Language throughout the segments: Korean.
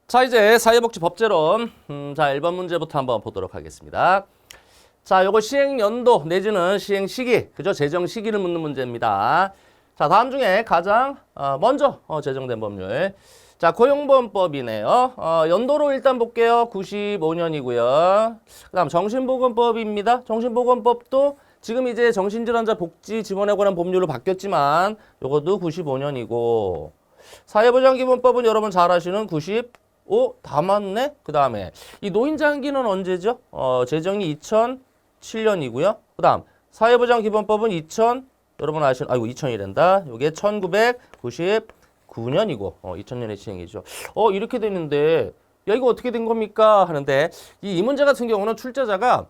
자, 이제 사회복지법제론 자 1번 문제부터 한번 보도록 하겠습니다. 자, 요거 시행연도 내지는 시행시기, 그죠? 제정 시기를 묻는 문제입니다. 자, 다음 중에 가장 먼저 제정된 법률. 자, 고용보험법이네요. 연도로 일단 볼게요. 95년이고요. 그 다음 정신보건법입니다. 정신보건법도 지금 이제 정신질환자 복지 지원에 관한 법률로 바뀌었지만 요것도 95년이고 사회보장기본법은 여러분 잘 아시는 95 다 맞네? 그 다음에 이 노인장기는 언제죠? 제정이 2007년이고요. 그 다음 사회보장기본법은 여러분 아시는, 아이고 2000이란다. 요게 1999년이고 2000년에 시행이죠. 이렇게 되는데 야 이거 어떻게 된 겁니까? 하는데 이 문제 같은 경우는 출제자가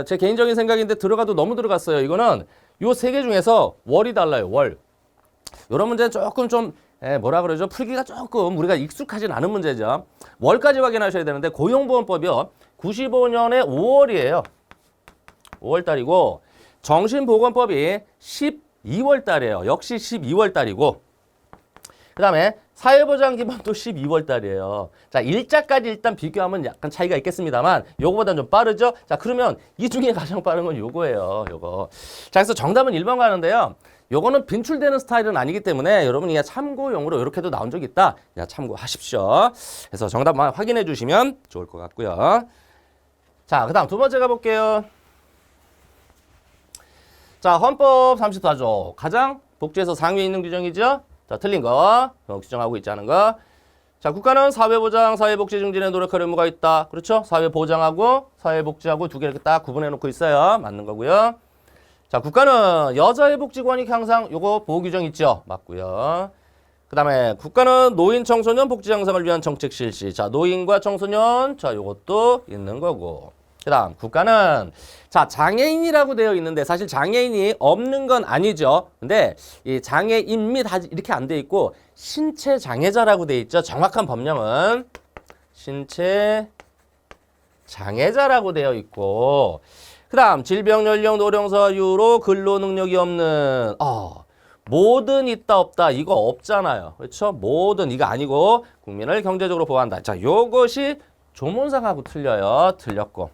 제 개인적인 생각인데 들어가도 너무 들어갔어요. 이거는 요 세 개 중에서 월이 달라요. 월. 요런 문제는 조금 좀 뭐라 그러죠? 풀기가 조금 우리가 익숙하진 않은 문제죠. 월까지 확인하셔야 되는데 고용보험법이요. 95년에 5월이에요. 5월 달이고 정신보건법이 12월 달이에요. 역시 12월 달이고 그 다음에 사회보장기본도 12월 달이에요. 자, 일자까지 일단 비교하면 약간 차이가 있겠습니다만 요거보다는 좀 빠르죠? 자, 그러면 이 중에 가장 빠른 건 요거예요. 요거. 자, 그래서 정답은 1번 가는데요. 요거는 빈출되는 스타일은 아니기 때문에 여러분이 참고용으로 이렇게도 나온 적이 있다. 참고하십시오. 그래서 정답만 확인해 주시면 좋을 것 같고요. 자, 그 다음 두 번째 가볼게요. 자, 헌법 34조. 가장 복지에서 상위에 있는 규정이죠. 자, 틀린 거. 규정하고 있지 않은 거. 자, 국가는 사회보장, 사회복지 증진에 노력할 의무가 있다. 그렇죠? 사회보장하고 사회복지하고 두 개 이렇게 딱 구분해 놓고 있어요. 맞는 거고요. 자, 국가는 여자의 복지권익 향상 요거 보호 규정 있죠? 맞고요. 그 다음에 국가는 노인 청소년 복지 향상을 위한 정책 실시. 자, 노인과 청소년. 자, 요것도 있는 거고. 그 다음 국가는 자 장애인이라고 되어 있는데 사실 장애인이 없는 건 아니죠. 근데 이 장애인 및 이렇게 안 돼 있고 신체 장애자라고 돼 있죠. 정확한 법령은 신체 장애자라고 되어 있고 그 다음 질병, 연령, 노령사 이유로 근로 능력이 없는 뭐든 있다 없다 이거 없잖아요. 그렇죠? 뭐든 이거 아니고 국민을 경제적으로 보호한다. 자, 요것이 조문상하고 틀려요. 틀렸고.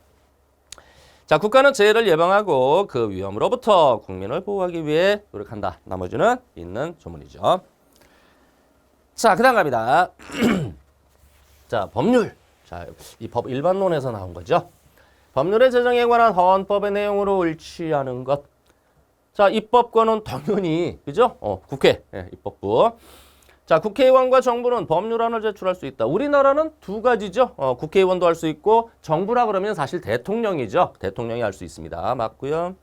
자, 국가는 재해를 예방하고 그 위험으로부터 국민을 보호하기 위해 노력한다. 나머지는 있는 조문이죠. 자, 그 다음 갑니다. 자, 법률. 자, 이 법 일반론에서 나온 거죠. 법률의 제정에 관한 헌법의 내용으로 일치하는 것. 자, 입법권은 당연히, 그죠? 국회, 입법부. 자, 국회의원과 정부는 법률안을 제출할 수 있다. 우리나라는 두 가지죠. 국회의원도 할 수 있고 정부라 그러면 사실 대통령이죠. 대통령이 할 수 있습니다. 맞고요.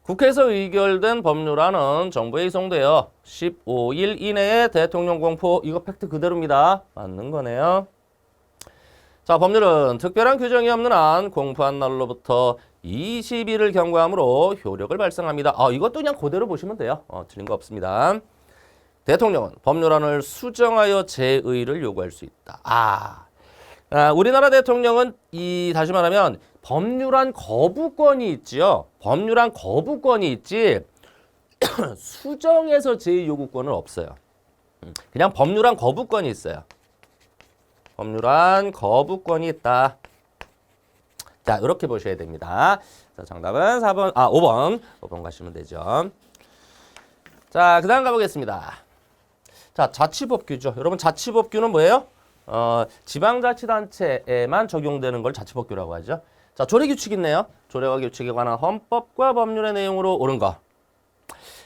국회에서 의결된 법률안은 정부에 이송되어 15일 이내에 대통령 공포. 이거 팩트 그대로입니다. 맞는 거네요. 자, 법률은 특별한 규정이 없는 한 공포한 날로부터 20일을 경과함으로 효력을 발생합니다. 이것도 그냥 그대로 보시면 돼요. 틀린 거 없습니다. 대통령은 법률안을 수정하여 재의를 요구할 수 있다. 우리나라 대통령은 다시 말하면 법률안 거부권이 있지요. 법률안 거부권이 있지 수정해서 재의 요구권은 없어요. 그냥 법률안 거부권이 있어요. 법률안 거부권이 있다. 자, 이렇게 보셔야 됩니다. 자, 정답은 5번 가시면 되죠. 자, 그 다음 가보겠습니다. 자, 자치법규죠. 여러분 자치법규는 뭐예요? 지방자치단체에만 적용되는 걸 자치법규라고 하죠. 자, 조례규칙 있네요. 조례와 규칙에 관한 헌법과 법률의 내용으로 옳은 거.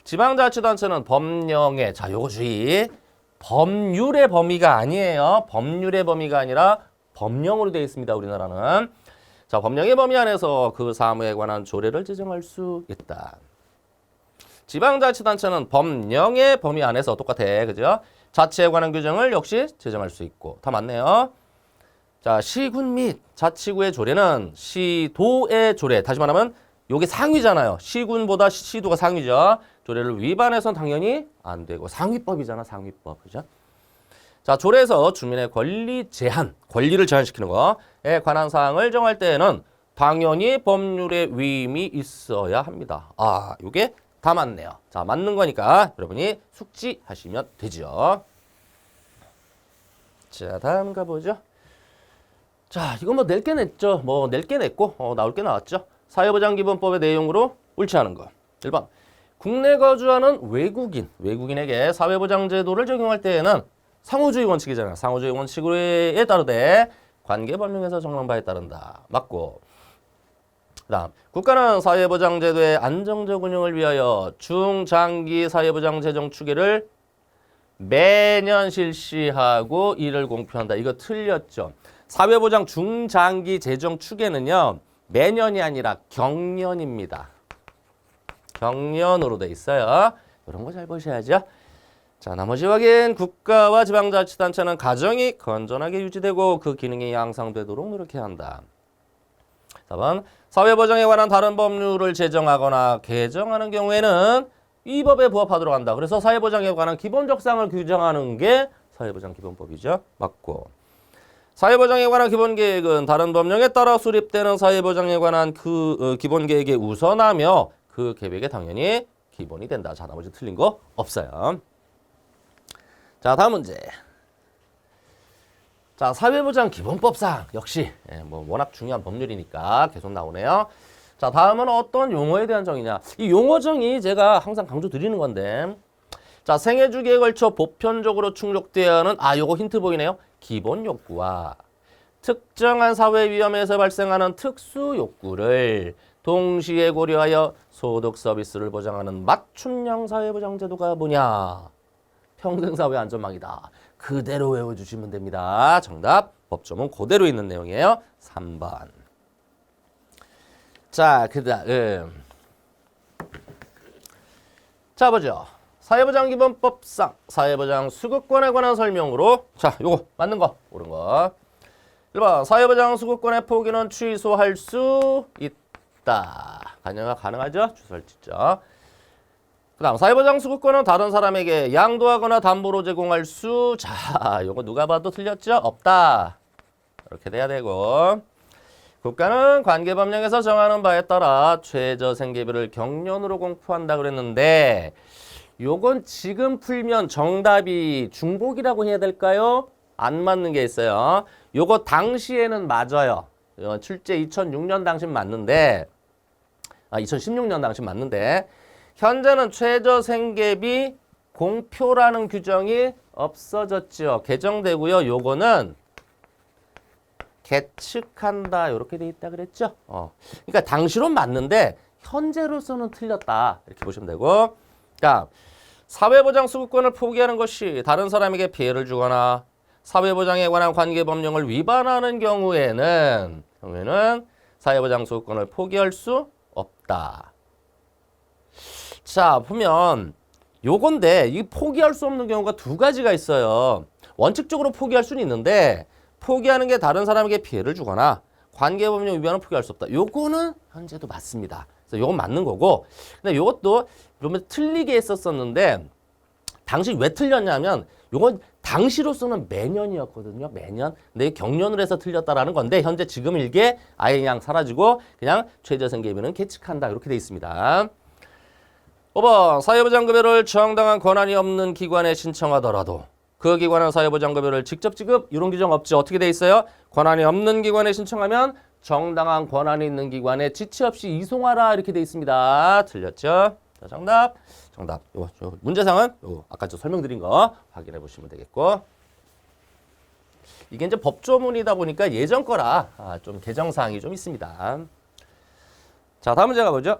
지방자치단체는 법령의, 자, 요거 주의. 법률의 범위가 아니에요. 법률의 범위가 아니라 법령으로 되어 있습니다. 우리나라는. 자, 법령의 범위 안에서 그 사무에 관한 조례를 제정할 수 있다. 지방자치단체는 법령의 범위 안에서 똑같아. 그죠? 자치에 관한 규정을 역시 제정할 수 있고. 다 맞네요. 자, 시군 및 자치구의 조례는 시도의 조례. 다시 말하면 요게 상위잖아요. 시군보다 시도가 상위죠. 조례를 위반해서는 당연히 안 되고. 상위법이잖아. 상위법. 그죠? 자, 조례에서 주민의 권리 제한, 권리를 제한시키는 거에 관한 사항을 정할 때에는 당연히 법률의 위임이 있어야 합니다. 아, 요게 다 맞네요. 자, 맞는 거니까 여러분이 숙지하시면 되죠. 자, 다음 가보죠. 자, 이건 뭐 낼 게 냈죠. 뭐 낼 게 냈고 나올 게 나왔죠. 사회보장기본법의 내용으로 옳지 않은 거. 1번. 국내 거주하는 외국인에게 사회보장제도를 적용할 때에는 상호주의 원칙이잖아요. 상호주의 원칙에 따르되 관계법령에서 정한 바에 따른다. 맞고. 그다음 국가는 사회보장제도의 안정적 운영을 위하여 중장기 사회보장 재정 추계를 매년 실시하고 이를 공표한다. 이거 틀렸죠. 사회보장 중장기 재정 추계는요. 매년이 아니라 경년입니다. 경년으로 돼 있어요. 이런 거 잘 보셔야죠. 자, 나머지 확인. 국가와 지방자치단체는 가정이 건전하게 유지되고 그 기능이 향상되도록 노력해야 한다. 4번. 사회보장에 관한 다른 법률을 제정하거나 개정하는 경우에는 이 법에 부합하도록 한다. 그래서 사회보장에 관한 기본적 사항을 규정하는 게 사회보장기본법이죠. 맞고. 사회보장에 관한 기본계획은 다른 법령에 따라 수립되는 사회보장에 관한 그 기본계획에 우선하며 그 계획에 당연히 기본이 된다. 자, 나머지 틀린 거 없어요. 자, 다음 문제. 자, 사회보장 기본법상 역시 뭐 워낙 중요한 법률이니까 계속 나오네요. 자, 다음은 어떤 용어에 대한 정의냐. 이 용어 정의 제가 항상 강조 드리는 건데, 자, 생애 주기에 걸쳐 보편적으로 충족되어야 하는, 요거 힌트 보이네요. 기본 욕구와 특정한 사회 위험에서 발생하는 특수 욕구를 동시에 고려하여 소득 서비스를 보장하는 맞춤형 사회보장 제도가 뭐냐? 평생사회 안전망이다. 그대로 외워주시면 됩니다. 정답, 법조문 그대로 있는 내용이에요. 3번. 자, 그다음. 자, 보죠. 사회보장기본법상 사회보장 수급권에 관한 설명으로, 자, 요거 맞는 거, 옳은 거. 1번, 사회보장 수급권의 포기는 취소할 수 있다. 가능하죠? 취소할 수 있죠. 그 다음, 사회보장 수급권은 다른 사람에게 양도하거나 담보로 제공할 수, 자, 요거 누가 봐도 틀렸죠? 없다. 이렇게 돼야 되고. 국가는 관계법령에서 정하는 바에 따라 최저 생계비를 경년으로 공표한다 그랬는데, 요건 지금 풀면 정답이 중복이라고 해야 될까요? 안 맞는 게 있어요. 요거 당시에는 맞아요. 출제 2006년 당시 맞는데, 2016년 당시 맞는데, 현재는 최저 생계비 공표라는 규정이 없어졌죠. 개정되고요. 요거는 계측한다. 이렇게 돼 있다 그랬죠. 그러니까 당시로 맞는데 현재로서는 틀렸다. 이렇게 보시면 되고. 자, 사회보장 수급권을 포기하는 것이 다른 사람에게 피해를 주거나 사회보장에 관한 관계법령을 위반하는 경우에는 사회보장 수급권을 포기할 수 없다. 자, 보면 요건데 이 포기할 수 없는 경우가 두 가지가 있어요. 원칙적으로 포기할 수는 있는데 포기하는 게 다른 사람에게 피해를 주거나 관계법령 위반은 포기할 수 없다. 요거는 현재도 맞습니다. 그래서 요건 맞는 거고, 근데 요것도 좀 틀리게 했었었는데 당시 왜 틀렸냐면 요건 당시로서는 매년이었거든요. 매년. 근데 경년으로 해서 틀렸다라는 건데 현재 지금 일개 아예 그냥 사라지고 그냥 최저 생계비는 계측한다. 이렇게 돼 있습니다. 5번, 사회보장급여를 정당한 권한이 없는 기관에 신청하더라도 그 기관은 사회보장급여를 직접 지급, 이런 규정 없죠. 어떻게 돼 있어요? 권한이 없는 기관에 신청하면 정당한 권한이 있는 기관에 지체 없이 이송하라 이렇게 돼 있습니다. 틀렸죠? 자, 정답. 요 문제상은 아까 저 설명드린 거 확인해 보시면 되겠고, 이게 이제 법조문이다 보니까 예전 거라 좀 개정사항이 좀 있습니다. 자, 다음 문제 가보죠.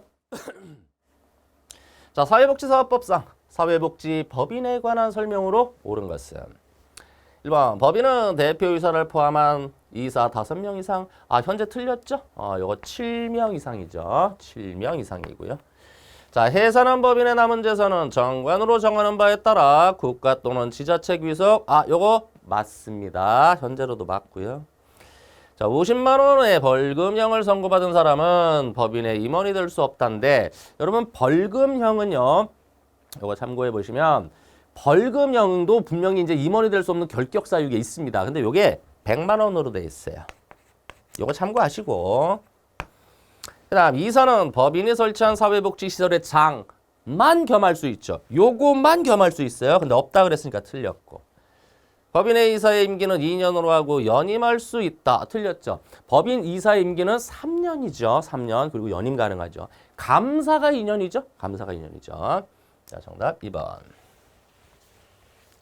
자, 사회복지사업법상 사회복지법인에 관한 설명으로 옳은 것은 1번, 법인은 대표이사를 포함한 이사 5명 이상. 현재 틀렸죠? 요거 7명 이상이죠. 7명 이상이고요. 자, 해산한 법인의 남은 재산은 정관으로 정하는 바에 따라 국가 또는 지자체 귀속. 요거 맞습니다. 현재로도 맞고요. 자, 50만 원의 벌금형을 선고받은 사람은 법인의 임원이 될 수 없다는데, 여러분 벌금형은요, 이거 참고해 보시면 벌금형도 분명히 이제 임원이 될 수 없는 결격 사유가 있습니다. 근데 이게 100만 원으로 돼 있어요. 이거 참고하시고, 그다음 이사는 법인이 설치한 사회복지시설의 장만 겸할 수 있죠. 요것만 겸할 수 있어요. 근데 없다 그랬으니까 틀렸고. 법인의 이사의 임기는 2년으로 하고 연임할 수 있다. 틀렸죠. 법인 이사의 임기는 3년이죠. 3년. 그리고 연임 가능하죠. 감사가 2년이죠. 감사가 2년이죠. 자, 정답 2번.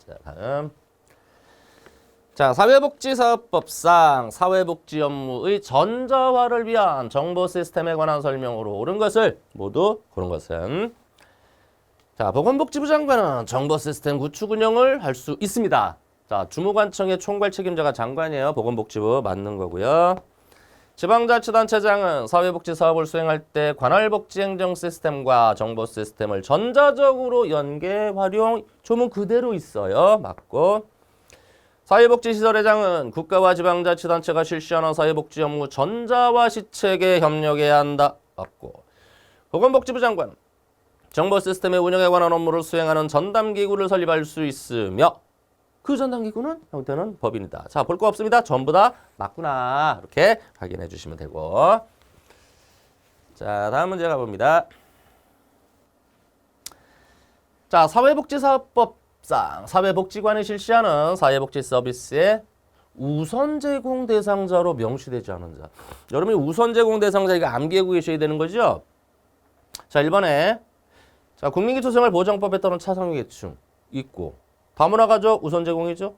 자, 다음. 자, 사회복지사업법상 사회복지 업무의 전자화를 위한 정보 시스템에 관한 설명으로 옳은 것을 모두 고른 것은 자, 보건복지부 장관은 정보 시스템 구축 운영을 할 수 있습니다. 자, 주무관청의 총괄 책임자가 장관이에요. 보건복지부 맞는 거고요. 지방자치단체장은 사회복지 사업을 수행할 때 관할복지행정 시스템과 정보 시스템을 전자적으로 연계 활용 조문 그대로 있어요. 맞고. 사회복지시설회장은 국가와 지방자치단체가 실시하는 사회복지 업무 전자화 시책에 협력해야 한다. 맞고. 보건복지부 장관은 정보 시스템의 운영에 관한 업무를 수행하는 전담기구를 설립할 수 있으며 그 전담기구는 형태는 법인이다. 자, 볼 거 없습니다. 전부 다 맞구나. 이렇게 확인해 주시면 되고. 자, 다음 문제 가봅니다. 자, 사회복지사업법상 사회복지관이 실시하는 사회복지 서비스의 우선 제공 대상자로 명시되지 않은 자. 여러분이 우선 제공 대상자 이거 암기하고 계셔야 되는 거죠? 자, 1번에 자, 국민기초생활보장법에 따른 차상위계층 있고 다문화가족 우선 제공이죠?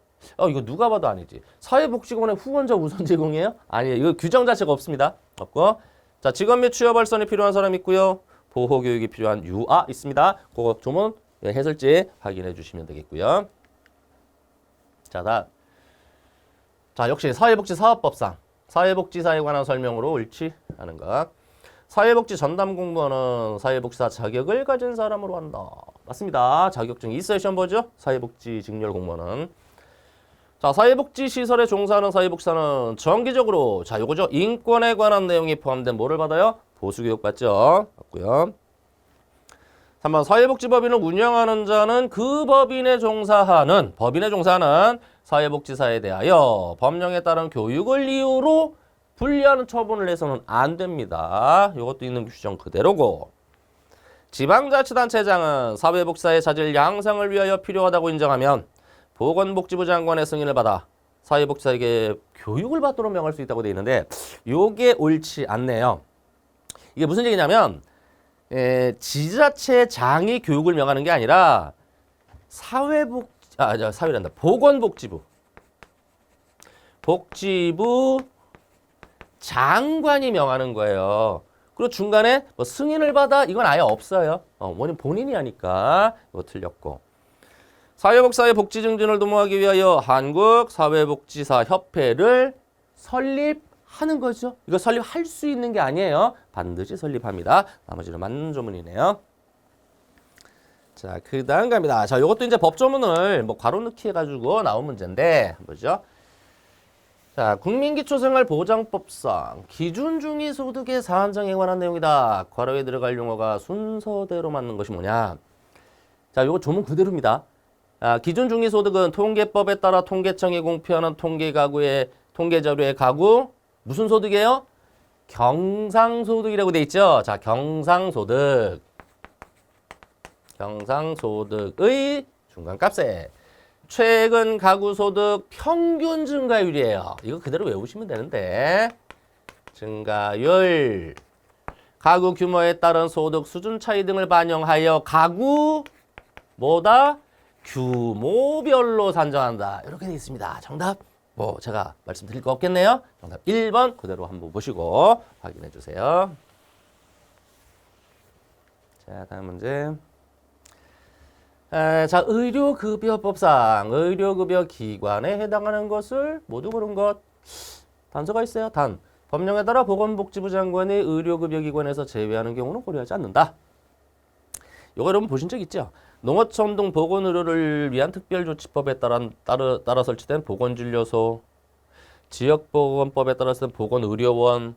이거 누가 봐도 아니지. 사회복지관의 후원자 우선 제공이에요? 아니에요. 이거 규정 자체가 없습니다. 없고. 자, 직업 및 취업 발전이 필요한 사람 있고요. 보호교육이 필요한 유아 있습니다. 그거 조문 해설지 확인해 주시면 되겠고요. 자, 다음. 자, 역시 사회복지사업법상 사회복지사에 관한 설명으로 옳지 않은 것. 사회복지 전담 공무원은 사회복지사 자격을 가진 사람으로 한다. 맞습니다. 자격증이 있어야 시험 보죠. 사회복지 직렬 공무원은. 자, 사회복지시설에 종사하는 사회복지사는 정기적으로 자, 요거죠. 인권에 관한 내용이 포함된 뭐를 받아요? 보수교육 받죠. 맞고요. 3번 사회복지법인을 운영하는 자는 그 법인에 종사하는 사회복지사에 대하여 법령에 따른 교육을 이유로 불리하는 처분을 해서는 안 됩니다. 이것도 있는 규정 그대로고. 지방자치단체장은 사회복지사의 자질 양상을 위하여 필요하다고 인정하면 보건복지부 장관의 승인을 받아 사회복지사에게 교육을 받도록 명할 수 있다고 되어 있는데 이게 옳지 않네요. 이게 무슨 얘기냐면 지자체장이 교육을 명하는 게 아니라 복지부 장관이 명하는 거예요. 그리고 중간에 뭐 승인을 받아 이건 아예 없어요. 원인 본인이 하니까 이거 틀렸고. 사회복지사의 복지 증진을 도모하기 위하여 한국사회복지사협회를 설립하는 거죠. 이거 설립할 수 있는 게 아니에요. 반드시 설립합니다. 나머지는 맞는 조문이네요. 자, 그 다음 갑니다. 자, 이것도 이제 법조문을 뭐 괄호 넣기 해가지고 나온 문제인데 뭐죠? 자, 국민기초생활보장법상 기준중위소득의 사안정에 관한 내용이다. 괄호에 들어갈 용어가 순서대로 맞는 것이 뭐냐? 자, 이거 조문 그대로입니다. 기준중위소득은 통계법에 따라 통계청이 공표하는 통계가구의 통계자료의 가구 무슨 소득이에요? 경상소득이라고 돼 있죠. 자, 경상소득의 중간값에 최근 가구소득 평균 증가율이에요. 이거 그대로 외우시면 되는데 증가율, 가구 규모에 따른 소득 수준 차이 등을 반영하여 가구 뭐다? 규모별로 산정한다. 이렇게 되어 있습니다. 정답 뭐 제가 말씀드릴 거 없겠네요. 정답 1번 그대로 한번 보시고 확인해 주세요. 자, 다음 문제. 자, 의료급여법상 의료급여 기관에 해당하는 것을 모두 고른 것. 단서가 있어요. 단. 법령에 따라 보건복지부 장관이 의료급여기관에서 제외하는 경우는 고려하지 않는다. 이거 여러분 보신 적 있죠? 농어촌 등 보건의료를 위한 특별조치법에 따라 설치된 보건진료소, 지역보건법에 따라 설치된 보건의료원,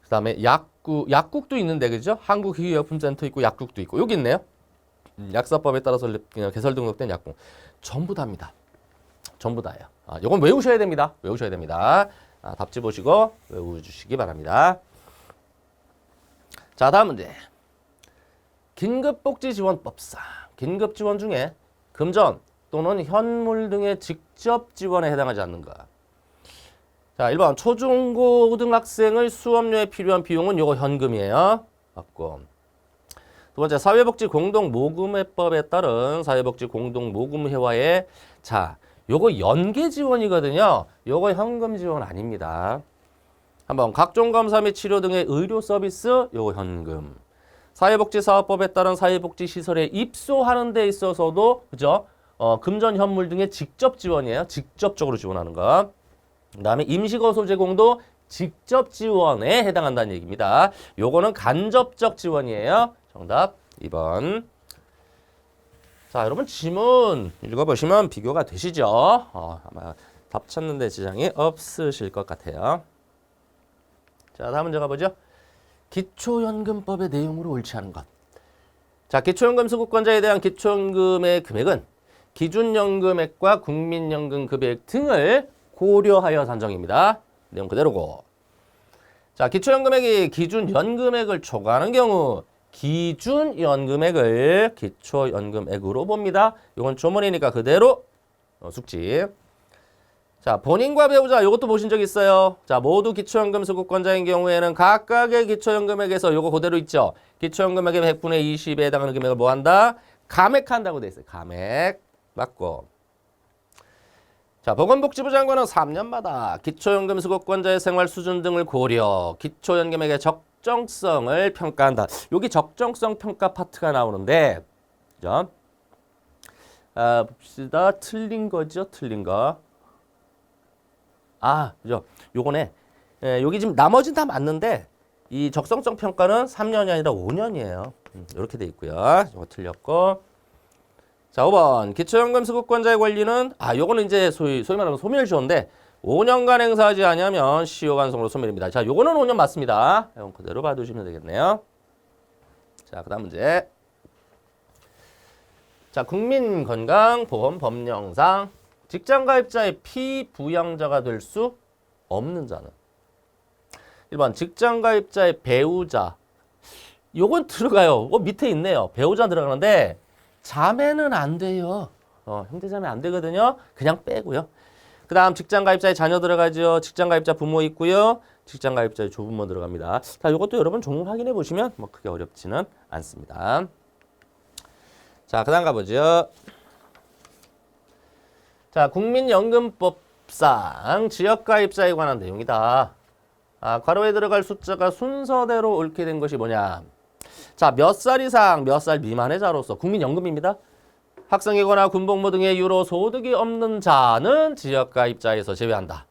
그 다음에 약국도 있는데, 그죠? 한국의약품센터 있고 약국도 있고, 여기 있네요. 약사법에 따라서 개설 등록된 약국. 전부 다입니다. 전부 다예요. 이건 외우셔야 됩니다. 답지 보시고 외워주시기 바랍니다. 자, 다음 문제. 긴급복지지원법상 긴급지원 중에 금전 또는 현물 등의 직접 지원에 해당하지 않는가. 자, 1번 초중고등학생의 수업료에 필요한 비용은 요거 현금이에요. 맞고. 두 번째 사회복지공동모금회법에 따른 사회복지공동모금회와의 자, 요거 연계 지원이거든요. 요거 현금 지원 아닙니다. 한번 각종 검사 및 치료 등의 의료 서비스 요거 현금. 사회복지사업법에 따른 사회복지시설에 입소하는 데 있어서도 그죠? 금전 현물 등의 직접 지원이에요. 직접적으로 지원하는 거. 그다음에 임시거소 제공도 직접 지원에 해당한다는 얘기입니다. 요거는 간접적 지원이에요. 정답 2번. 자, 여러분 지문 읽어보시면 비교가 되시죠? 아마 답 찾는 데 지장이 없으실 것 같아요. 자, 다음 문제 가보죠. 기초연금법의 내용으로 옳지 않은 것. 자, 기초연금 수급권자에 대한 기초연금의 금액은 기준연금액과 국민연금급여액 등을 고려하여 산정입니다. 내용 그대로고. 자, 기초연금액이 기준연금액을 초과하는 경우 기준연금액을 기초연금액으로 봅니다. 이건 조문이니까 그대로 숙지. 자, 본인과 배우자 이것도 보신 적 있어요. 자, 모두 기초연금 수급권자인 경우에는 각각의 기초연금액에서 요거 그대로 있죠. 기초연금액의 100분의 20에 해당하는 금액을 뭐 한다? 감액한다고 돼 있어요. 감액. 맞고. 자, 보건복지부 장관은 3년마다 기초연금 수급권자의 생활 수준 등을 고려 기초연금액의 적정성을 평가한다. 여기 적정성 평가 파트가 나오는데, 그죠? 봅시다. 틀린 거죠? 틀린 거. 그죠? 요거네. 여기 지금 나머지는 다 맞는데, 이 적성성 평가는 3년이 아니라 5년이에요. 이렇게 돼 있고요. 이거 틀렸고. 자, 5번. 기초연금 수급권자의 권리는, 요거는 이제 소위 말하면 소멸시효인데, 5년간 행사하지 않으면 시효간성으로 소멸입니다. 자, 요거는 5년 맞습니다. 이건 그대로 봐두시면 되겠네요. 자, 그 다음 문제. 자, 국민건강보험 법령상 직장가입자의 피부양자가 될 수 없는 자는 1번 직장가입자의 배우자. 요건 들어가요. 밑에 있네요. 배우자 들어가는데 자매는 안 돼요. 형제자매 안 되거든요. 그냥 빼고요. 그 다음 직장가입자의 자녀 들어가죠. 직장가입자 부모 있고요. 직장가입자의 조부모 들어갑니다. 자, 이것도 여러분 종목 확인해 보시면 뭐 크게 어렵지는 않습니다. 자, 그 다음 가보죠. 자, 국민연금법상 지역가입자에 관한 내용이다. 괄호에 들어갈 숫자가 순서대로 옳게 된 것이 뭐냐. 자, 몇 살 이상, 몇 살 미만의 자로서 국민연금입니다. 학생이거나 군복무 등의 이유로 소득이 없는 자는 지역가입자에서 제외한다.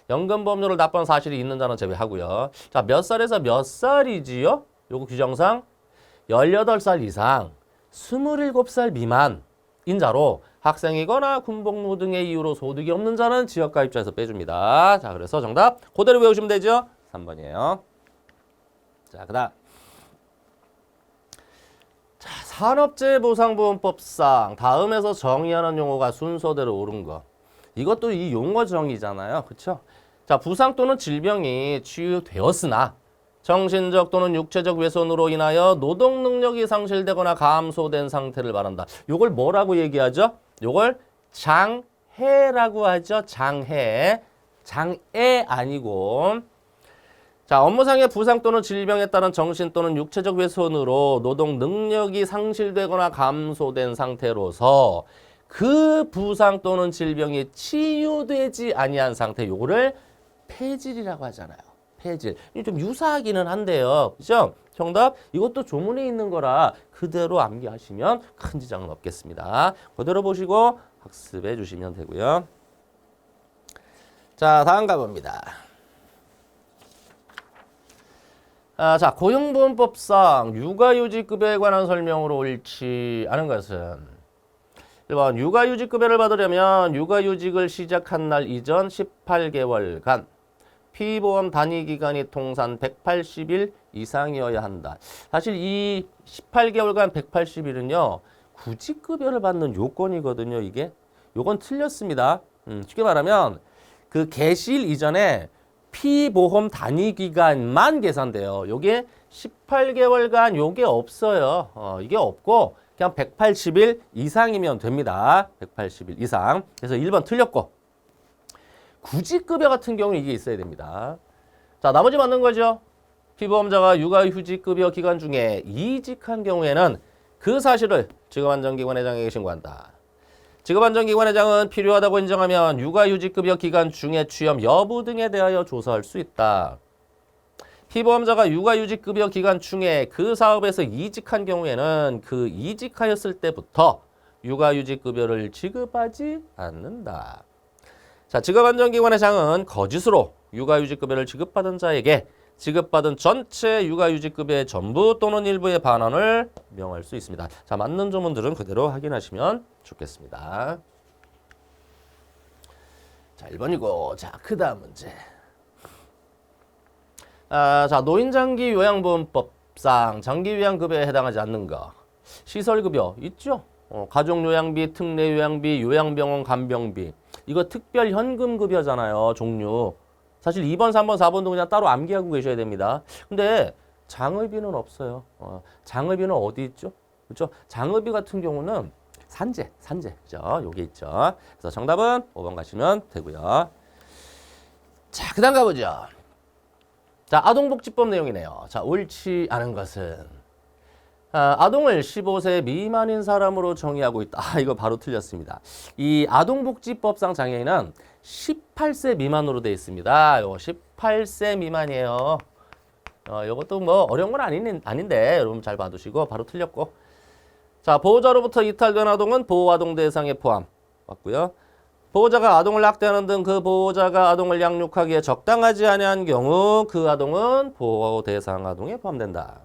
연금보험료를 납부한 사실이 있는 자는 제외하고요. 자, 몇 살에서 몇 살이지요? 요거 규정상 18살 이상, 27살 미만인 자로 학생이거나 군복무 등의 이유로 소득이 없는 자는 지역가입자에서 빼줍니다. 자, 그래서 정답 그대로 외우시면 되죠? 3번이에요. 자, 그 다음. 자, 산업재해보상보험법상 다음에서 정의하는 용어가 순서대로 옳은 거. 이것도 이 용어 정의잖아요. 그쵸? 자, 부상 또는 질병이 치유되었으나 정신적 또는 육체적 훼손으로 인하여 노동 능력이 상실되거나 감소된 상태를 말한다. 요걸 뭐라고 얘기하죠? 요걸 장해라고 하죠. 장해. 장애 아니고. 자, 업무상의 부상 또는 질병에 따른 정신 또는 육체적 훼손으로 노동 능력이 상실되거나 감소된 상태로서 그 부상 또는 질병이 치유되지 아니한 상태, 요거를 폐질이라고 하잖아요. 폐질. 이게 좀 유사하기는 한데요. 그죠? 정답, 이것도 조문에 있는 거라 그대로 암기하시면 큰 지장은 없겠습니다. 그대로 보시고 학습해 주시면 되고요. 자, 다음 가봅니다. 자, 고용보험법상 육아휴직급여에 관한 설명으로 옳지 않은 것은 1번 육아휴직급여를 받으려면 육아휴직을 시작한 날 이전 18개월간 피보험 단위기간이 통산 180일 이상이어야 한다. 사실 이 18개월간 180일은요. 구직급여를 받는 요건이거든요. 이게. 요건 틀렸습니다. 쉽게 말하면 그 개시일 이전에 피보험 단위기간만 계산돼요. 요게 18개월간 요게 없어요. 이게 없고 그냥 180일 이상이면 됩니다. 180일 이상. 그래서 1번 틀렸고 구직급여 같은 경우는 이게 있어야 됩니다. 자, 나머지 맞는 거죠. 피보험자가 육아휴직급여 기간 중에 이직한 경우에는 그 사실을 직업안정기관회장에게 신고한다. 직업안정기관회장은 필요하다고 인정하면 육아휴직급여 기간 중에 취업 여부 등에 대하여 조사할 수 있다. 피보험자가 육아휴직급여 기간 중에 그 사업에서 이직한 경우에는 그 이직하였을 때부터 육아휴직급여를 지급하지 않는다. 자, 직업안정기관회장은 거짓으로 육아휴직급여를 지급받은 자에게 지급받은 전체 육아휴직급여의 전부 또는 일부의 반환을 명할 수 있습니다. 자, 맞는 조문들은 그대로 확인하시면 좋겠습니다. 자, 1번이고, 자, 그 다음 문제. 자, 노인장기 요양보험법상 장기요양급여에 해당하지 않는 거. 시설급여 있죠? 가족요양비, 특례요양비, 요양병원 간병비. 이거 특별현금급여잖아요, 종류. 사실 2번, 3번, 4번도 그냥 따로 암기하고 계셔야 됩니다. 근데 장의비는 없어요. 장의비는 어디 있죠? 그렇죠? 장의비 같은 경우는 산재. 그죠? 요게 있죠. 그래서 정답은 5번 가시면 되고요. 자, 그 다음 가보죠. 자, 아동복지법 내용이네요. 자, 옳지 않은 것은 아동을 15세 미만인 사람으로 정의하고 있다. 이거 바로 틀렸습니다. 이 아동복지법상 장애인은 18세 미만으로 되어 있습니다. 요거 18세 미만이에요. 요것도 뭐 어려운 건 아닌데 여러분 잘 봐두시고 바로 틀렸고. 자, 보호자로부터 이탈된 아동은 보호아동 대상에 포함 맞고요. 보호자가 아동을 학대하는 등 그 보호자가 아동을 양육하기에 적당하지 아니한 경우 그 아동은 보호 대상 아동에 포함된다.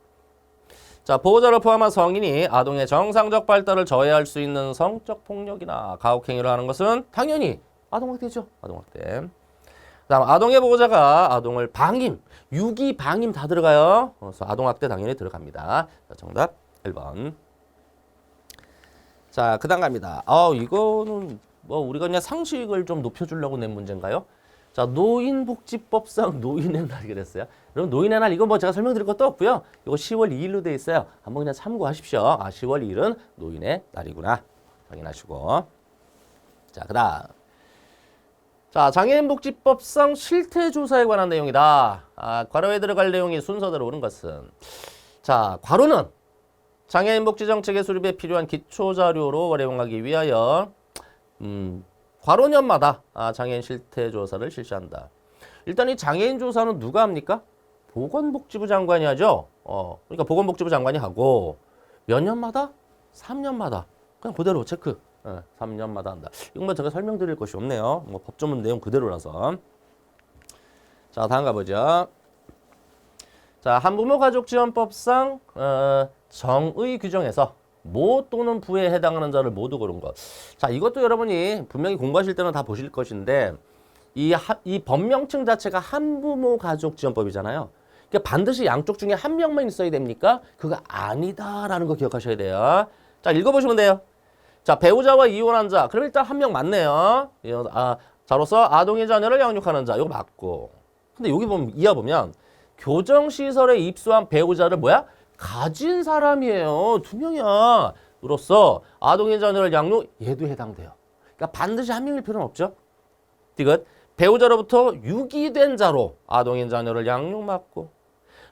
자, 보호자를 포함한 성인이 아동의 정상적 발달을 저해할 수 있는 성적 폭력이나 가혹행위를 하는 것은 당연히 아동학대죠. 아동학대. 그다음 아동의 보호자가 아동을 방임, 유기, 방임 다 들어가요. 그래서 아동학대 당연히 들어갑니다. 자, 정답 1번. 자, 그 다음 갑니다. 이거는 뭐 우리가 그냥 상식을 좀 높여주려고 낸 문제인가요? 자, 노인복지법상 노인의 날이 됐어요. 여러분 노인의 날 이거 뭐 제가 설명드릴 것도 없고요. 이거 10월 2일로 돼 있어요. 한번 그냥 참고하십시오. 10월 2일은 노인의 날이구나 확인하시고. 자, 그다음. 자, 장애인복지법상 실태조사에 관한 내용이다. 괄호에 들어갈 내용이 순서대로 오는 것은 자, 괄호는 장애인복지정책의 수립에 필요한 기초자료로 활용하기 위하여 괄호년마다 장애인 실태조사를 실시한다. 일단 이 장애인 조사는 누가 합니까? 보건복지부 장관이 하죠. 그러니까 보건복지부 장관이 하고 몇 년마다? 3년마다. 그냥 그대로 체크. 3년마다 한다. 이건 뭐 제가 설명드릴 것이 없네요. 뭐 법조문 내용 그대로라서. 자, 다음 가보죠. 자, 한부모 가족지원법상 정의 규정에서 모 또는 부에 해당하는 자를 모두 고른 것. 자, 이것도 여러분이 분명히 공부하실 때는 다 보실 것인데 이 법명칭 자체가 한부모 가족지원법이잖아요. 그러니까 반드시 양쪽 중에 한 명만 있어야 됩니까? 그거 아니다라는 거 기억하셔야 돼요. 자, 읽어보시면 돼요. 자, 배우자와 이혼한 자. 그럼 일단 한 명 맞네요. 자로서 아동의 자녀를 양육하는 자. 이거 맞고. 근데 여기 보면 이하 보면 교정시설에 입소한 배우자를 뭐야? 가진 사람이에요. 2명이야. 으로써 아동의 자녀를 양육 얘도 해당돼요. 그러니까 반드시 한 명일 필요는 없죠. 디귿 배우자로부터 유기된 자로 아동인 자녀를 양육 맡고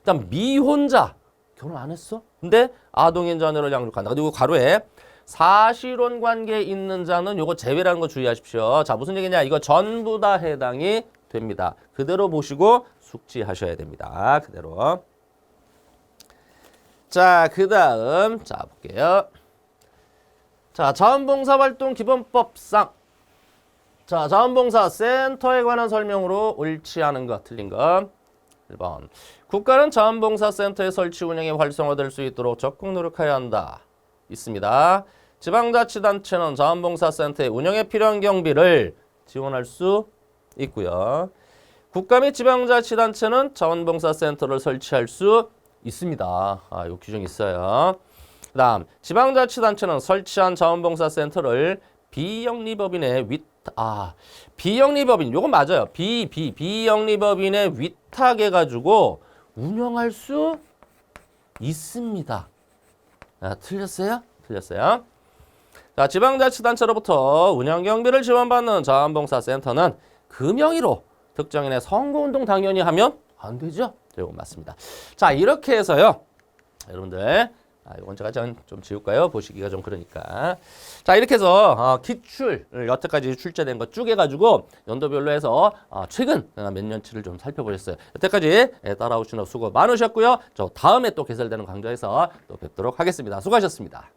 그다음 미혼자 결혼 안 했어? 근데 아동인 자녀를 양육한다. 그리고 괄호에 사실혼 관계에 있는 자는 요거 제외라는 거 주의하십시오. 자, 무슨 얘기냐? 이거 전부 다 해당이 됩니다. 그대로 보시고 숙지하셔야 됩니다. 그대로. 자, 그 다음 자 볼게요. 자, 자원봉사활동 기본법상 자, 자원봉사 센터에 관한 설명으로 옳지 않은 것, 틀린 것. 1번. 국가는 자원봉사 센터의 설치 운영이 활성화될 수 있도록 적극 노력해야 한다. 있습니다. 지방자치단체는 자원봉사 센터의 운영에 필요한 경비를 지원할 수 있고요. 국가 및 지방자치단체는 자원봉사 센터를 설치할 수 있습니다. 요 규정이 있어요. 그 다음 지방자치단체는 설치한 자원봉사 센터를 비영리법인의 비영리법인 요건 맞아요. 비영리법인의 위탁해 가지고 운영할 수 있습니다. 아, 틀렸어요? 틀렸어요. 자, 지방자치단체로부터 운영경비를 지원받는 자원봉사센터는 그 명의로 특정인의 선거운동 당연히 하면 안 되죠? 이거 맞습니다. 자, 이렇게 해서요. 여러분들, 이건 제가 좀 지울까요? 보시기가 좀 그러니까. 자, 이렇게 해서 기출, 여태까지 출제된 거 쭉 해가지고 연도별로 해서 최근 몇 년치를 좀 살펴보셨어요. 여태까지 따라오시느라 수고 많으셨고요. 저 다음에 또 개설되는 강좌에서 또 뵙도록 하겠습니다. 수고하셨습니다.